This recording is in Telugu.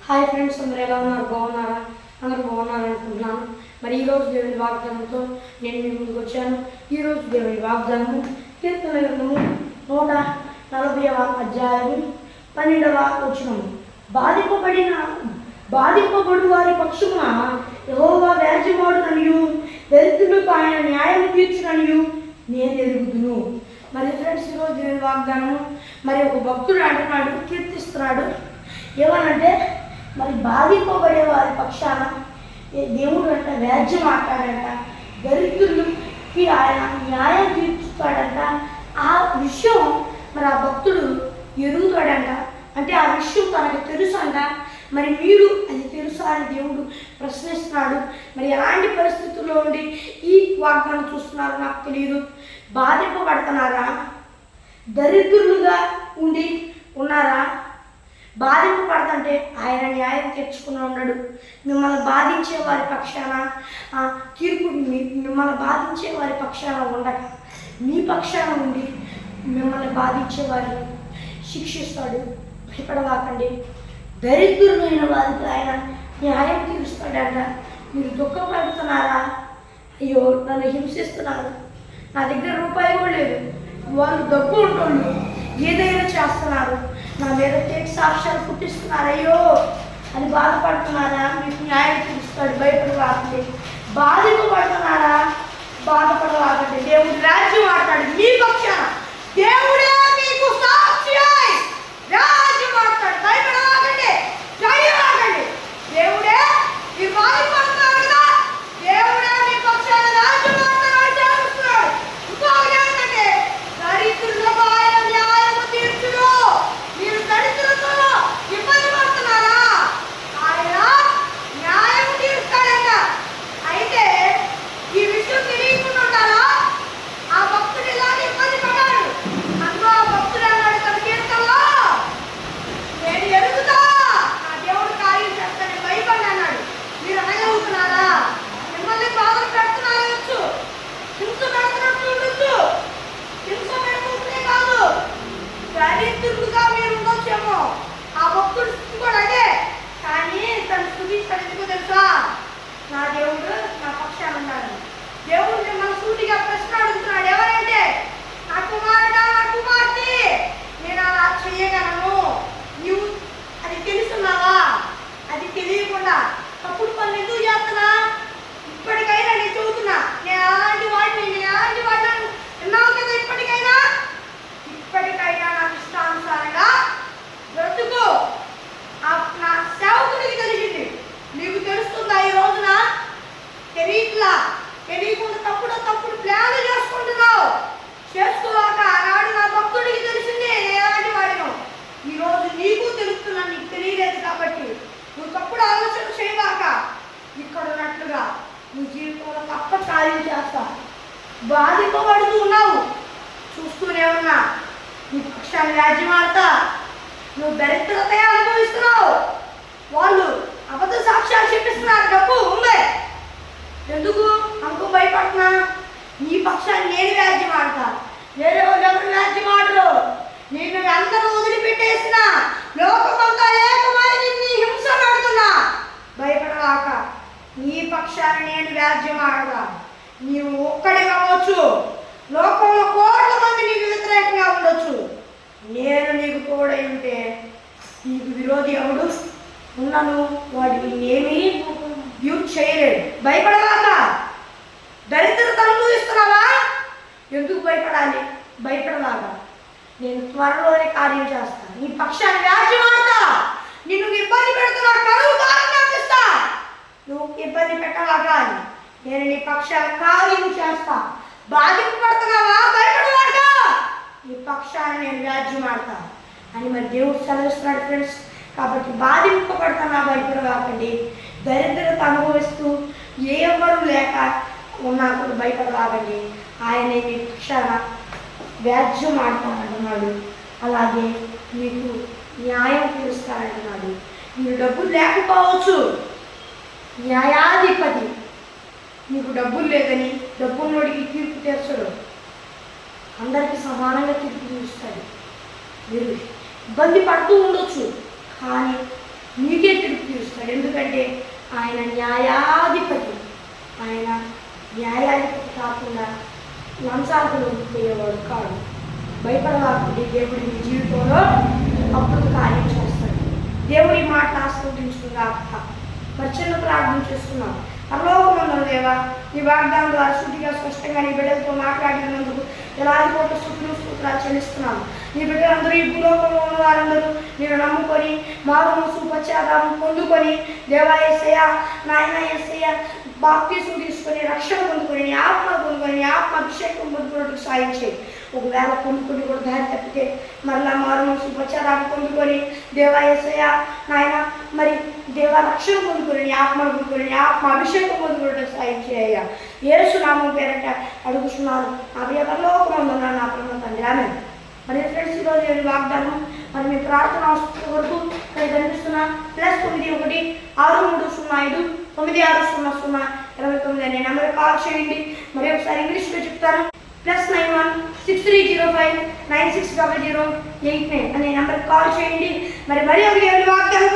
హాయ్ ఫ్రెండ్స్, అందరూ ఎలా ఉన్నారు? బాగున్నారా? అందరూ బాగున్నారనుకుంటున్నాను. మరి ఈరోజు దేవుని వాగ్దానంతో నేను మీ ముందుకు వచ్చాను. ఈరోజు దేవుని వాగ్దానము కీర్తన గ్రంథము 140వ అధ్యాయము 12వ వచనము. బాధింపబడు వారి పక్షమున యెహోవా వ్యాజ్యమాడుననియు దరిద్రులకు ఆయన న్యాయం తీర్చుననియు నేను ఎరుగుదును. మరి ఫ్రెండ్స్, ఈరోజు దేవుని వాగ్దానము మరి ఒక భక్తుడు అంటున్నాడు, కీర్తిస్తున్నాడు. ఏమనంటే మరి బాధింపబడే వారి పక్షాన దేవుడు అంట వ్యాజ్యం ఆడతాడంట, దరిద్రులకి ఆయన న్యాయం తీర్చుతాడంట. ఆ విషయం మరి ఆ భక్తుడు ఎరుగుతాడంట. అంటే ఆ విషయం తనకు తెలుసు అంట. మరి మీరు అది తెలుసా అని దేవుడు ప్రశ్నిస్తున్నాడు. మరి ఎలాంటి పరిస్థితుల్లో ఉండి ఈ వాగ్దానం చూస్తున్నారో నాకు తెలియదు. బాధింపబడుతున్నారా? దరిద్రులుగా ఉన్నారా? బాధింపబడతంటే ఆయన న్యాయం తెచ్చుకుని ఉన్నాడు. మిమ్మల్ని బాధించే వారి పక్షాన తీర్పు మిమ్మల్ని బాధించే వారి పక్షాన ఉండక మీ పక్షాన ఉండి మిమ్మల్ని బాధించే వారిని శిక్షిస్తాడు. భయపడవాకండి. దరిద్రులైన వారికి ఆయన న్యాయం తీరుస్తాడంట. మీరు దుఃఖపడుతున్నారా? అయ్యో, నన్ను హింసిస్తున్నారు, నా దగ్గర రూపాయి కూడా లేదు, వాళ్ళు డబ్బు ఉంటోళ్ళు ఏదైనా చేస్తున్నారు, నా మీద టేక్ సాక్ష్యాలు పుట్టిస్తున్నారు, అయ్యో అని బాధపడుతున్నారా? మీకు న్యాయం తీరుస్తాడు. భయపడవాకండి. బాధింపబడుతున్నారా? బాధపడవాకండి. దేవుడు రాజ్యం ఆడతాడు మీ పక్షాన. దేవుడే మీకు సాక్షి రాజ్యం ఆడతాడు. భయపడవాకండి, జయవాకండి. దేవుడే మీరు బాధపడుతున్నారు కదా, దేవుడే మీ పక్షాన రాజ్యం ఆడతాడు, చేస్తున్నాడు. ఇంకొకటి ఏంటంటే దరిద్రులకు ఆయన న్యాయము తీర్చును. మీరు దరిద్రులతో ఇబ్బంది పడుతున్నారా? ఆయన న్యాయం తీరుస్తాడంట. అయితే ఈ విషయం తెలియకుండా ఉంటారా? ఆ భక్తుడు ఇలాగే ఇబ్బంది పడ్డాడు. అందులో ఆ భక్తుడు అన్నాడు తన కీర్తనలో, నేను ఎరుగుతా, నా దేవుడు కార్యం చేస్తానని భయపడి అన్నాడు. మీరు అనగలుగుతున్నారా? మిమ్మల్ని బాధలు పెడుతున్నారవచ్చు, హింస పెడుతున్నట్టు ఉండొచ్చు. హింస పెడుతుంటే కాదు, దరిద్రులుగా మీరు ఉండొచ్చేమో. ఆ భక్తుడు స్థితి కూడా అదే. కానీ తన స్థుతి ఎందుకు తెలుసా? నా దేవుడు నా పక్షాన ఉన్నాడు. దేవుడు మిమ్మల్ని సూటిగా ప్రశ్న అడుగుతున్నాడు. ఎవరంటే, నా కుమారుడా, నా కుమార్తె, నేను అలా చేయగలను. నీవు అది తెలుసున్నావా? అది తెలియకుండా తప్పుడు పనులు ఎందుకు చేస్తున్నా? ఇప్పటికైనా నేను చెబుతున్నా, నేను అలాంటి వాడిని విన్నావు కదా. ఇప్పటికైనా నాకు ఇష్టానుసారంగా బ్రతుకు. నా సేవకుడికి తెలిసింది. నీకు తెలుస్తుందా? ఈ రోజున తెలియకుండా తప్పుడు ప్లాన్లు చేసుకుంటున్నావు. చేసుకోవాక ఆనాడు నా భక్తుడికి తెలిసింది ఎలాంటి వాడినో. ఈరోజు నీకు తెలుస్తున్నా, నీకు తెలియలేదు కాబట్టి నువ్వు తప్పుడు ఆలోచన చేయవాక ఇక్కడ ఉన్నట్లుగా నీ జీవితంలో తప్ప కార్యం చేస్తా. బాధింపబడుతూ ఉన్నావు, చూస్తూనే ఉన్నా. నీ పక్షాన్ని రాజ్యం ఆడతా. నువ్వు దరిద్రత అనుభవిస్తున్నావు. వాళ్ళు అబద్ధ సాక్ష్యాలు చెప్పిస్తున్నారు. డబ్బు ఉంది, ఎందుకు అనుకో భయపడుతున్నా? నీ పక్షాన్ని నేను రాజ్యం ఆడతా. వేరే వాళ్ళు ఎవరు రాజ్యం ఆడరు. నేను అందరూ వదిలిపెట్టేసిన లోకమంతా ఏకమై నీ హింస పెడుతున్నా. భయపడవాక, నీ పక్షాన్ని నేను రాజ్యం ఆడతా. నీవు ఒక్కడే కావచ్చు, లోకంలో కోట్ల మంది నీకు వ్యతిరేకంగా ఉండొచ్చు. నేను నీకు తోడై ఉంటే నీకు విరోధి ఎవడు ఉన్నాను, వాడికి ఏమీ యూజ్ చేయలేడు. భయపడవాక. దరిద్రత అనుభవిస్తున్నావా? ఎందుకు భయపడాలి? భయపడలాగా నేను త్వరలోనే కార్యం చేస్తాను. నీ పక్షాన్ని వ్యాజ్యం ఆడతా. నిన్ను ఇబ్బంది పెడుతున్నా, కరువు ఆజ్ఞాపిస్తా. నువ్వు ఇబ్బంది పెట్టలాగా నేను నీ పక్షాన్ని కార్యం చేస్తా. బాధింపబడుతున్నావా? భయపడలాగా నీ పక్షాన్ని నేను వ్యాజ్యం ఆడతా అని మరి దేవుడు సెలవిస్తున్నాడు ఫ్రెండ్స్. కాబట్టి బాధింపబడుతున్నా భయపడవాకండి. దరిద్రత అనుభవిస్తూ ఎవరు లేక ఉన్నా కూడా భయపడవాకండి. ఆయనే మీ పక్షాన వ్యాజ్యం ఆడతానంటున్నాడు. అలాగే మీకు న్యాయం తీరుస్తానంటున్నాడు. మీరు డబ్బులు లేకపోవచ్చు, న్యాయాధిపతి మీకు డబ్బులు లేదని డబ్బున్నోడికి తీర్పు తీర్చడు. అందరికీ సమానంగా తీర్పు తీరుస్తాడు. మీరు ఇబ్బంది పడుతూ ఉండొచ్చు, కానీ మీకే తీర్పు చూపిస్తాడు. ఎందుకంటే ఆయన న్యాయాధిపతి. ఆయన న్యాయాధిపతి కాకుండా లంచాలకు లొంగిపోయేవాడు కాదు. భయపడవాకుండి, దేవుడి మీ జీవితంలో అప్పుడు కార్యం చేస్తాడు. దేవుడి మాట ఆస్వాదించుకున్నాక మరి చిన్న ప్రార్థన చేసుకున్నాం. పరలోకమందున్న దేవా, నీ వాగ్దానం ద్వారా శుద్ధిగా స్పష్టంగా నీ బిడ్డలతో మాట్లాడినందుకు ఎలాంటి కోట స్తోత్రాలు చెల్లిస్తున్నాను. నీ బిడ్డలందరూ ఈ భూలోకంలో ఉన్న వారందరూ నేను నమ్ముకొని మారుమనసు పశ్చాత్తాపం పొందుకొని దేవా యేసయ్యా, నాయన యేసయ్యా, బాప్తిస్మం తీసుకొని రక్షణ పొందుకొని నీ ఆత్మ పొందుకొని నీ ఆత్మ అభిషేకం పొందుకున్నట్టు సాయం చేయి. ఒకవేళ పొందుకొని కూడా దారి తప్పితే మరలా మారుమనసు పశ్చాత్తాపం పొందుకొని దేవా యేసయ్యా, నాయన మరి దేవా రక్షణ పొందుకొని నీ ఆత్మను పొందుకొని నీ ఆత్మ అభిషేకం పొందుకున్నట్టు సాయం చేయ. యేసు నామం పేరట అడుగుతున్నాను నా పరలోకమందున్న నా ప్రేమ తండ్రి, ఆమేన్. మరి ఫ్రెండ్స్, ఈరోజు నేను వాగ్దానం మరి మీ ప్రార్థన వరకు నేను కనిపిస్తున్నా +91 6305 9600 29 అనే నెంబర్ కాల్ చేయండి. మరి ఒకసారి ఇంగ్లీష్లో చెప్తాను. +91 6305 9600 89 అనే నెంబర్ కాల్ చేయండి. మరి ఒక వాగ్దానం